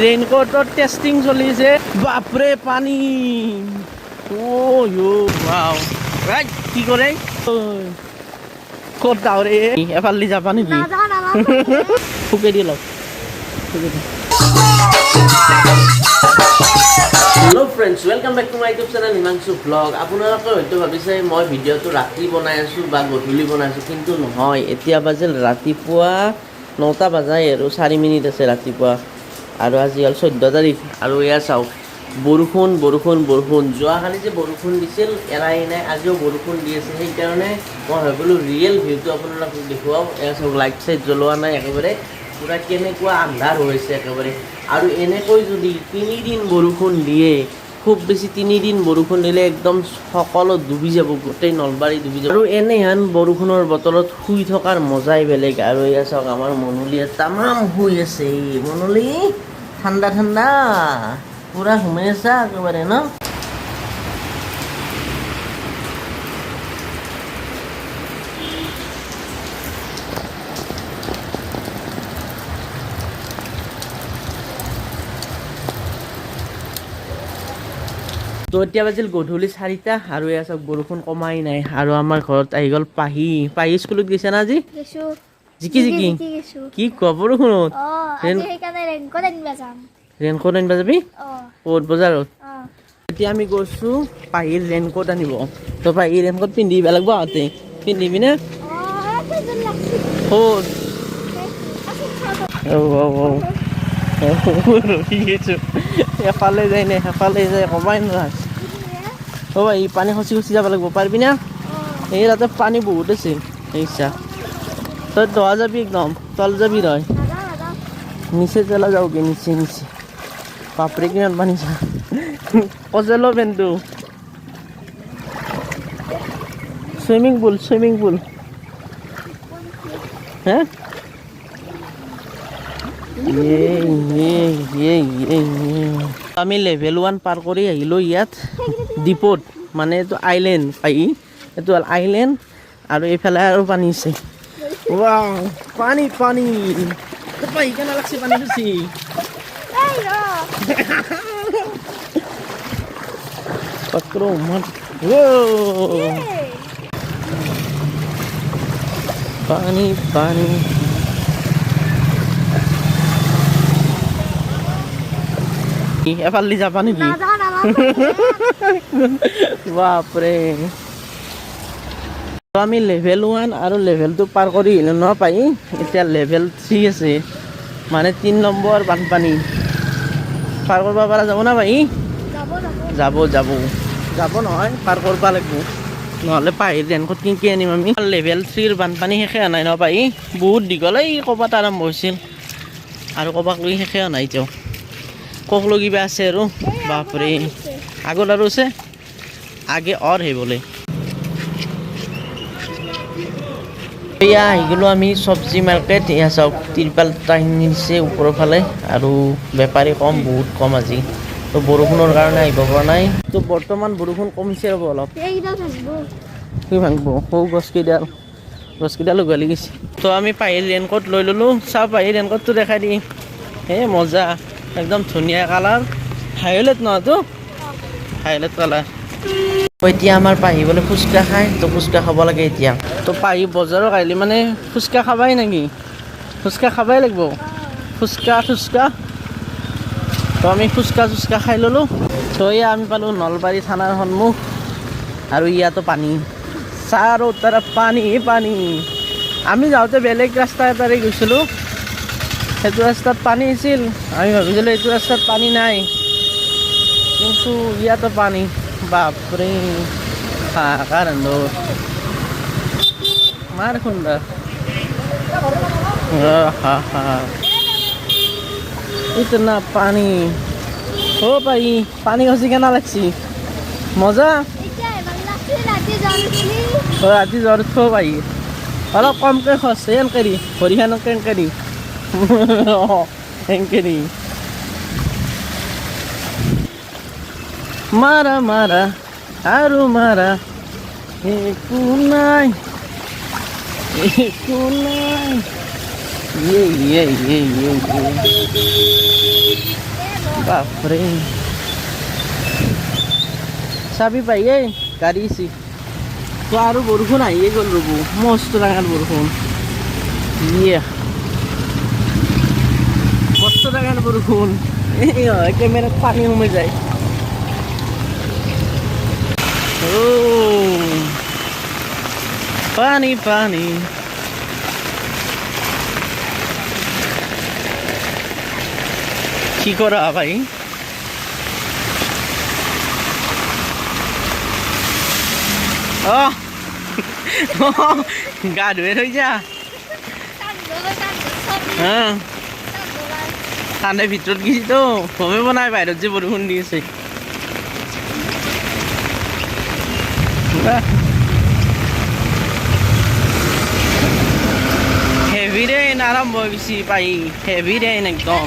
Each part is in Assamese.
ৰেইনকোটৰ টেষ্টিং চলিছে বাপৰে পানী ৱাও কি কৰে ক'ত ডাউৰে এফালে যাবা নেকি ফুকে দি লওক hello' friends welcome back to my YouTube channel Himanshu vlog আপোনালোকে হয়তো ভাবিছে মই ভিডিঅ'টো ৰাতি বনাই আছোঁ বা গধূলি বনাই আছোঁ কিন্তু নহয় এতিয়া বাজিল ৰাতিপুৱা 9টা বাজাই আৰু 4 মিনিট আছে ৰাতিপুৱা আৰু আজি হ'ল 14 তাৰিখ আৰু এয়া চাওক বৰষুণ যোৱাকালি যে বৰষুণ দিছিল এৰাই নাই আজিও বৰষুণ দি আছে সেইকাৰণে মই ভাবিলোঁ ৰিয়েল ভিউটো আপোনালোকক দেখুৱাওঁ এয়া চাওক লাইট চাইট জ্বলোৱা নাই একেবাৰে পুৰা কেনেকুৱা আন্ধাৰ হৈছে একেবাৰে আৰু এনেকৈ যদি 3 দিন বৰষুণ দিয়ে খুব বেছি 3 দিন বৰষুণ দিলে একদম সকলো ডুবি যাব গোটেই নলবাৰী ডুবি যাব আৰু এনেহেন বৰষুণৰ বতৰত শুই থকাৰ মজাই বেলেগ আৰু এয়া চাওক আমাৰ মনুলীয়ে তামাম শুই আছে মনুলী ঠাণ্ডা ঠাণ্ডা পুৰা ঘুমাই আছা একেবাৰে ন তো এতিয়া বাজিল গধূলি 4টা আৰু এয়া চাওক বৰষুণ কমাই নাই আৰু আমাৰ ঘৰত আহি গ'ল পাহি স্কুলত গৈছে না আজি জিকি কি কোৱা বৰষুণত ৰেইনকোট আনিব যাবি ক'ত বজাৰত এতিয়া আমি গৈছোঁ পাহিৰ ৰেইনকোট আনিব তো পাহিৰ ৰেইনকোট পিন্ধিব লাগিব আহোঁতে পিন্ধিবি নে ক'ত এফালে যায় নে সেফালে যায় কমাই নহয় এই পানী খচি যাব লাগিব পাৰিবি না এই তাতে পানী বহুত আছে এইচা তই দহা যাবি একদম তল যাবি ৰয় নিচে চলা যাওগে নিচে বাপৰে কিমান পানী চা কজেলো পেনটো সুইমিং পুল হে আমি লেভেল 1 পাৰ কৰি আহিলোঁ ইয়াত ডিপোত মানে এইটো আইলেণ্ড পাই এইটো হ'ল আইলেণ্ড আৰু এইফালে আৰু পানী আছে ৱাও পানী পানী কেনে লাগছে পানী বেছি পকৰো মত পানী এফালে যাবা নেকি বাপৰে আমি লেভেল 1 আৰু লেভেল 2 পাৰ কৰি আহিলোঁ ন পাই এতিয়া লেভেল 3 আছে মানে 3 নম্বৰ বানপানী পাৰ কৰিব পৰা যাব না ভাই যাব নহয় পাৰ কৰিব লাগিব নহ'লে পাহিৰ ৰেইনকোট কিনকি আনিম আমি লেভেল 3ৰ বানপানী শেষে নাই ন পাই বহুত দীঘল এই ক'ৰবাত আৰম্ভ হৈছিল আৰু ক'ৰবাক লৈ শেষে নাই এতিয়াও কক লৈ কিবা আছে আৰু বাপৰে আগত আৰু আছে আগে হে বোলে এয়া আহি গ'লোঁ আমি চব্জি মাৰ্কেট এয়া চাওক তিৰপাল টানি দিছে ওপৰৰ ফালে আৰু বেপাৰী বহুত কম আজি তো বৰষুণৰ কাৰণে আহিব পৰা নাই তো বৰ্তমান বৰষুণ কমিছে ৰ'ব অলপ কি ভাঙিব সৌ গছকেইডাল উঘালি গৈছে তো আমি পাহিৰ ৰেইনকোট লৈ ল'লোঁ চাওঁ পাহিৰ ৰেইনকোটটো দেখাই দি মজা একদম ধুনীয়া কালাৰ হাইলাইট নহয়তো হাইলাইট কালাৰ এতিয়া আমাৰ পাহি বোলে ফুচকা খায় তো ফুচকা খাব লাগে এতিয়া তো পাহি বজাৰত আহিলে মানে ফুচকা খাবাই নেকি ফুচকা খাবাই লাগিব ফুচকা তো আমি ফুচকা খাই ল'লোঁ তো এয়া আমি পালোঁ নলবাৰী থানাৰ সন্মুখ আৰু ইয়াতো পানী চাৰো তৰফ পানী আমি যাওঁতে বেলেগ ৰাস্তা এটাৰে গৈছিলোঁ সেইটো ৰাস্তাত পানী আছিল আমি ভাবিছিলোঁ এইটো ৰাস্তাত পানী নাই কিন্তু ইয়াতো পানী বাপৰে মাৰ খুন্দা ইতনা পানী পানী খচি কেনা লাগছি মজা ৰাতি জ্বৰ উঠিব পাৰি অলপ কমকৈ খচে এনেকৈ দি ভৰিখনকে এনেকৈ দি এনেকৈ দি মাৰা আৰু মাৰা একো নাই Baପରେ. Sabi pa গাড়ী isi. তো আৰু বৰষুণ আহিয়ে গ'ল ৰ'ব মস্ত ডাঙৰ বৰষুণ মস্ত ডাঙৰ বৰষুণ কেমেৰাত পানী সোমাই যায় পানী পানী কি কৰা ভাই গা ধুয়ে থৈ যা ঠাণ্ডাৰ ভিতৰত গেছি তো গমেই পোৱা নাই বাহিৰত যে বৰষুণ দি আছে হেভি ৰেইন আৰম্ভ হৈ গৈছে পাই হেভি ৰেইন একদম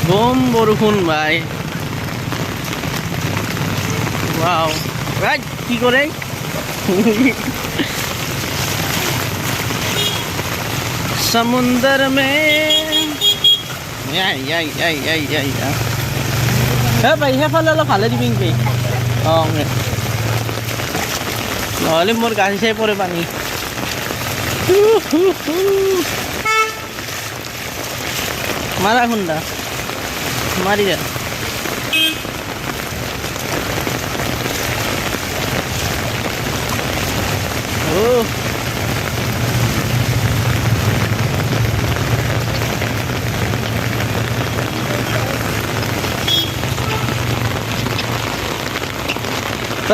বম বৰষুণ ভাই Wow, right? কি করে? समुंदर में हे भाई हे फाले लो फाले দিবিং কে নহলে মোর গাড়ি চাই পরে পানি মারা খুন্দা মারি যা তো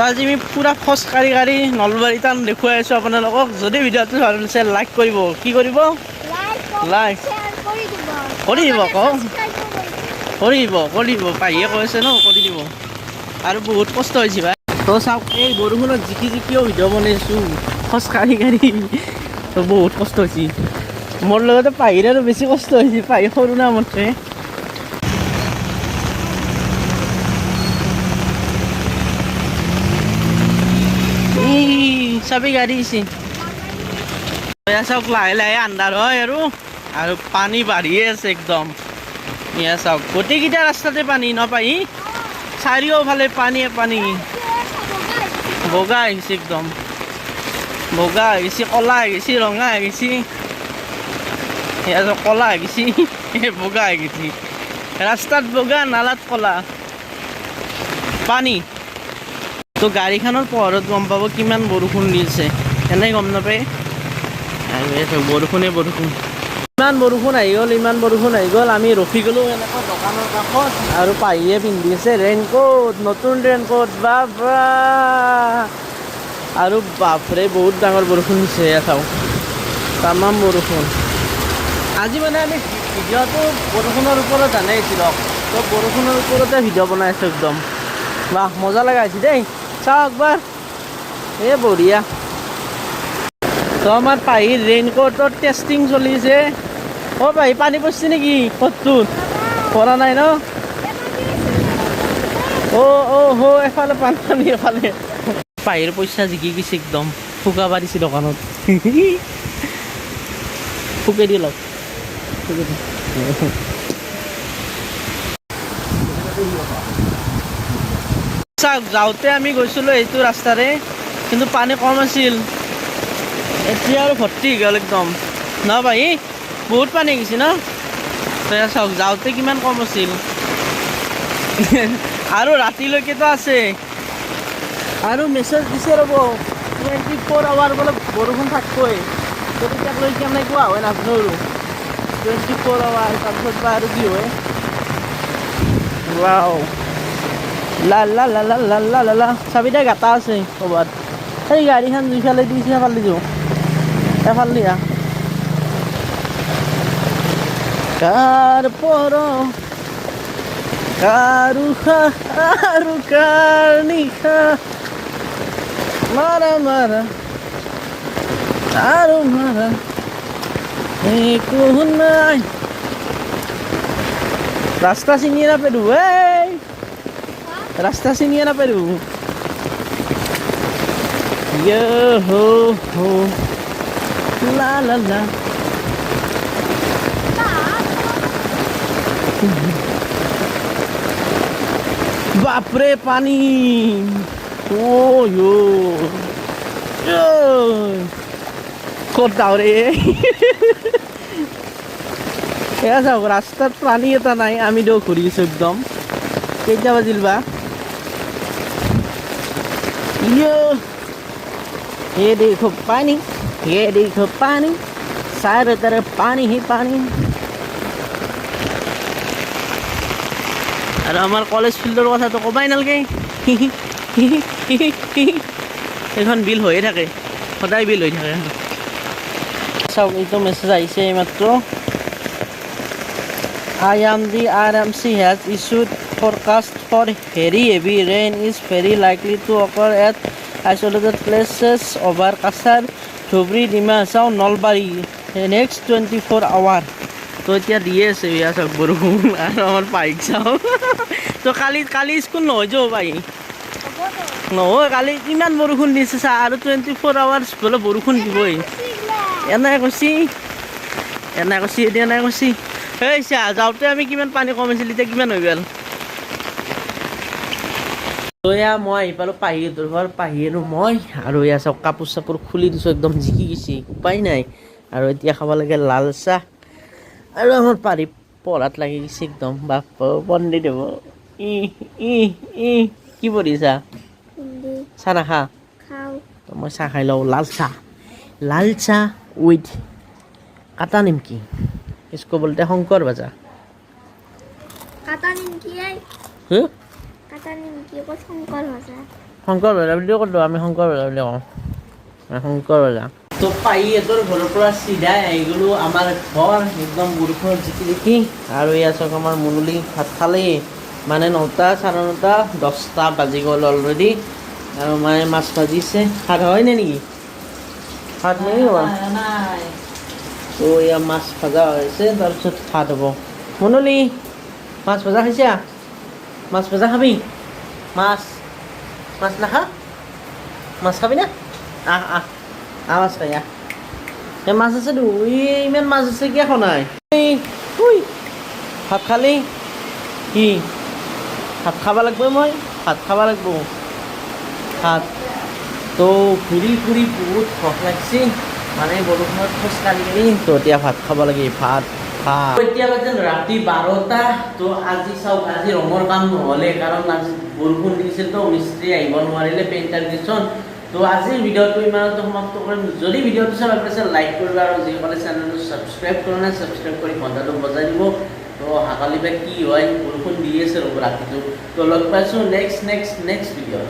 আজি আমি পুরা খোজকাঢ়ি কাঢ়ি নলবাৰী টাউন দেখুৱাই আছো আপোনালোকক যদি ভিডিঅ'টো ভাল লাগিছে লাইক কৰিব কি কৰিব লাইক কৰি দিব কৰিব পাহিয়ে কৈ আছে ন কৰি দিব আৰু বহুত কষ্ট হৈছে ভাই তো চাওক এই বৰষুণত জিকি জিকিও ভিডিঅ' বনাইছোঁ খোজকাঢ়ি কাঢ়ি তো বহুত কষ্ট হৈছে মোৰ লগতে পাহিৰ আৰু বেছি কষ্ট হৈছে পাহি সৰু না মতে সবই গাড়ী আছে চাওক লাহে লাহে আন্ধাৰ হয় আৰু পানী বাঢ়িয়ে আছে একদম এয়া চাওক গোটেইকেইটা ৰাস্তাতে পানী নাপাই চাৰিওফালে পানীয়ে পানী বগা আহিছে একদম বগা হৈ গৈছে কলা হৈ গৈছে ৰঙা হৈ গৈছে এয়া চাওক কলা হৈ গৈছে বগা হৈ গৈছে ৰাস্তাত বগা নালাত কলা পানী তো গাড়ীখনৰ পোহৰত গম পাব কিমান বৰষুণ দিছে এনেই গম নাপায় আৰু বৰষুণে বৰষুণ ইমান বৰষুণ আহি গ'ল আমি ৰখি গ'লোঁ এনেকুৱা দোকানৰ কাষত আৰু পাহিয়ে পিন্ধি আছে ৰেইনকোট নতুন ৰেইনকোট বাপৰা আৰু বাপৰে বহুত ডাঙৰ বৰষুণ দিছে চাওঁ তামাম বৰষুণ আজি মানে আমি ভিডিঅ'টো বৰষুণৰ ওপৰত জানাইছিলোঁ তো বৰষুণৰ ওপৰতে ভিডিঅ' বনাই আছোঁ একদম বাহ মজা লগা হৈছে দেই চাও একবার এ বঢ়িয়া তো আমার পাহির রেইনকোটর টেস্টিং চলিছে ও পাহি পানি পড়ছে নাকি কতদূর পড়া নাই ন ও হো এফালে পানি এফালে পাহির পয়সা জিকি গেছে একদম ফুকা পারিছে দোকানত ফুকে দি লওক যাওঁতে আমি গৈছিলোঁ এইটো ৰাস্তাৰে কিন্তু পানী কম আছিল এতিয়া আৰু ভৰ্তি হৈ গ'ল একদম ন ভাই বহুত পানী গৈছে ন তই চাওক যাওঁতে কিমান কম আছিল আৰু ৰাতিলৈকেতো আছে আৰু মেছেজ দিছে ৰ'ব 24 আৱাৰ বোলে বৰষুণ থাকিবই তো তেতিয়ালৈ কেনে কোৱা হয় নাজানো আৰু 24 আৱাৰ তাৰপিছত বা আৰু কি হয় ৱাও লা লা লা লা লা লা লা লা চাবিটা গাটা আছে ক'ৰবাত সেই গাড়ীখন দুইফালে দি সেইফালে দিওঁ এফালে দিয়া কাৰ পৰ কাৰুষা আৰু কাৰ নিশা মাৰা মাৰা আৰু মাৰা একো নাই ৰাস্তা চিনি নাপালোঁ এই ৰাস্তা চিনিয়ে না পেৰু লা লা লা বাপৰে পানী ক'ত যাওঁ ৰে এয়া চাওক ৰাস্তাত পানী এটা নাই আমি দিও ঘূৰিছোঁ একদম কেইটা বাজিল বা ये देखो पानी सारे तरफ पानी ही पानी আৰু আমাৰ কলেজ ফিল্ডৰ কথাটো ক'বাই নালাগে এখন বিল হৈয়ে থাকে সদায় বিল হৈ থাকে চাওক এইটো মেছেজ আহিছে এইমাত্ৰ the RMC has issued forecast for very heavy rain is very likely to occur at isolated places over Kasar, Dhubri, Himangshu, Nalbari the next 24 hours. তো এতিয়া দিয়ে আছে ইয়া সব বৰষুণ আৰু আমাৰ বাইক চাও তো কালি স্কুল নহয় যাব ভাই নহয় কালি ইমান বৰষুণ দিছে চা আৰু 24 আৱাৰ্ছ গ'লে বৰষুণ দিবই এনাই কৈছি এই চা যাওঁতে আমি কিমান পানী কমাইছিল এতিয়া কিমান হৈ গ'ল তো এয়া মই আহি পালোঁ পাহিহঁতৰ ঘৰ পাহি আৰু মই আৰু এয়া চাওক কাপোৰ চাপোৰ খুলি দিছোঁ একদম জিকি গৈছে উপায় নাই আৰু এতিয়া খাব লাগে লাল চাহ আৰু আমাৰ পাৰি পঢ়াত লাগি গৈছে একদম বাপ পণ্ডিত হ'ব কি পঢ়িছা চাহ নাখা মই চাহ খাই লওঁ লাল চাহ উইথ কাটা নিমকি इसको बोलते हैं शंकर भाजा काटा निमकी है हाँ काटा निमकी को शंकर भाजा বুলি কলো আমি শংকৰ ভাজা বুলি কওঁ শংকৰ ভাজা তো পাহিহঁতৰ ঘৰৰ পৰা চিধাই আহি গ'লোঁ আমাৰ ঘৰ একদম বৰষুণত জিকি আৰু এয়া চাওক আমাৰ মুনুলি ভাত খালেই মানে 9টা 9:30 10টা বাজি গ'ল অলৰেডি আৰু মায়ে মাছ ভাজিছে ভাত হয় নেকি ভাত নেকি নাই তো এয়া মাছ ভাজা হৈছে তাৰপিছত ভাত হ'ব মুনুলি মাছ ভাজা খাইছা মাছ ভাজা খাবি মাছ নাখা মাছ খাবি না মাছ খাই এই মাছ আছে ইমান মাছ আছে কিয় খনাই ভাত খালি কি ভাত খাব লাগিব মই ভাত খাব লাগিব ভাত তো ঘূৰি বহুত ভোক লাগিছে মানে বৰষুণত খোজকাঢ়ি তো এতিয়া ভাত খাব লাগে ভাত এতিয়া বাজিল ৰাতি 12টা তো আজি চাওক আজি ৰঙৰ কাম নহ'লে কাৰণ আজি বৰষুণ দিছিল তো মিস্ত্ৰী আহিব নোৱাৰিলে পেইণ্টাৰ দিছন তো আজিৰ ভিডিঅ'টো ইমানতে সমাপ্ত কৰিম যদি ভিডিঅ'টো চাই ভাল পাইছে লাইক কৰিবা আৰু যিসকলে চেনেলটো ছাবস্ক্ৰাইব কৰা নাই ছাবস্ক্ৰাইব কৰি ঘণ্টাটো বজাই দিব তো হাকালি বা কি হয় বৰষুণ দি আছে ৰ'ব ৰাতিটো তো লগ পাইছোঁ নেক্সট ভিডিঅ'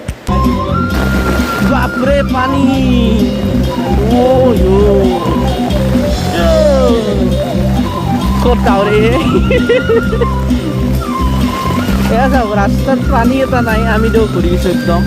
বাপৰে পানী ক'ত যাওঁ ৰে এয়া চাওক ৰাস্তাত পানী এটা নাই আমি দিও ঘূৰিছোঁ একদম